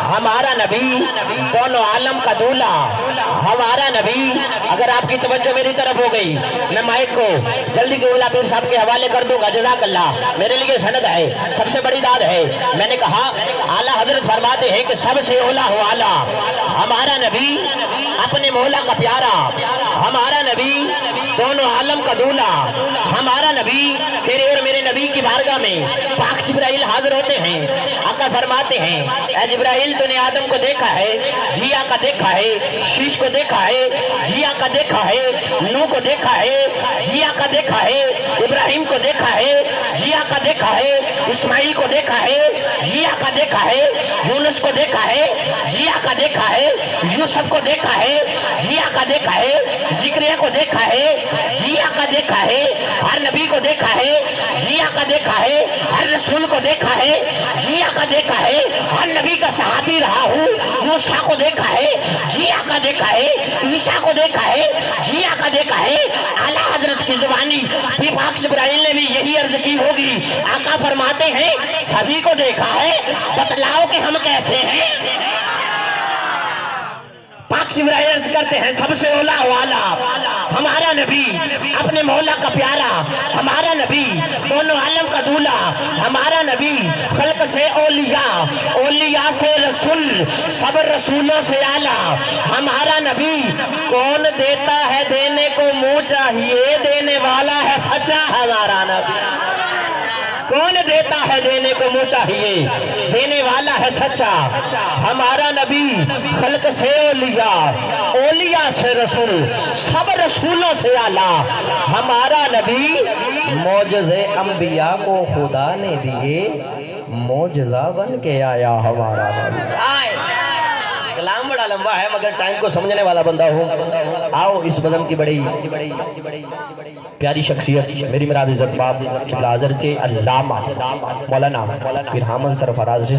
ہمارا نبی دونوں عالم کا دولہ، ہمارا نبی۔ اگر آپ کی توجہ میری طرف ہو گئی، میں مائک کو جلدی کے اولا پیر صاحب کے حوالے کر دوں گا۔ جزاک اللہ، میرے لیے سند ہے، سب سے بڑی داد ہے۔ میں نے کہا اعلیٰ حضرت فرماتے ہیں کہ سب سے اولا ہو اعلیٰ ہمارا نبی، اپنے مولا کا پیارا ہمارا نبی، دونوں عالم کا دولہ ہمارا نبی۔ تیرے اور میرے نبی کی بارگاہ میں پاک جبرائیل حاضر ہوتے ہیں۔ آقا فرماتے ہیں اے جبرائیل تو نے آدم کو دیکھا ہے، جی آقا دیکھا ہے، شیش کو دیکھا ہے، جی آقا دیکھا ہے، نوح کو دیکھا ہے، جی آقا دیکھا ہے، ابراہیم کو دیکھا ہے، جی آقا دیکھا ہے، اسماعیل کو دیکھا ہے، جی آقا دیکھا ہے، یونس کو دیکھا ہے، جی آقا دیکھا ہے، یوسف کو دیکھا ہے، جی آقا دیکھا ہے، ذکریہ کو دیکھا ہے، جی آقا دیکھا ہے، ہر نبی کو دیکھا ہے، جی آقا دیکھا ہے، ہر رسول کو دیکھا ہے، جی آقا دیکھا ہے، ہر نبی کا صحابی رہا ہوں، موسیٰ کو دیکھا ہے، جی آقا دیکھا ہے، عیسیٰ کو دیکھا ہے، جی آقا دیکھا ہے۔ اعلیٰ حضرت کی زبانی بھی پاک جبرائیل نے بھی یہی عرض کی ہوگی۔ آقا فرماتے ہیں سبھی کو دیکھا ہے، بتلاؤ کہ ہم کیسے ہیں۔ پاک جبرائیل عرض کرتے ہیں سب سے اولا والا ہمارا نبی، اپنے مولا کا پیارا ہمارا نبی، دونوں عالم کا دولہ ہمارا نبی، خلق سے اولیاء، اولیاء سے رسول، سب رسولوں سے اعلیٰ ہمارا نبی۔ کون دیتا ہے دینے کو منہ چاہیے، دینے والا ہے سچا ہمارا نبی۔ کون دیتا ہے دینے کو منہ چاہیے، دینے والا ہے سچا ہمارا نبی۔ خلق سے اولیاء، اولیاء سے رسول، سب رسولوں سے اعلیٰ ہمارا نبی۔ معجزے انبیاء کو خدا نے دیے، معجزہ بن کے آیا ہمارا نبی۔ کلام بڑا لمبا ہے مگر ٹائم کو سمجھنے والا بندہ ہو۔ آؤ اس بدن کی بڑی پیاری شخصیت میری مراد عزت باب قبلہ حضرت علامہ مولانا پیر حامد سرفراز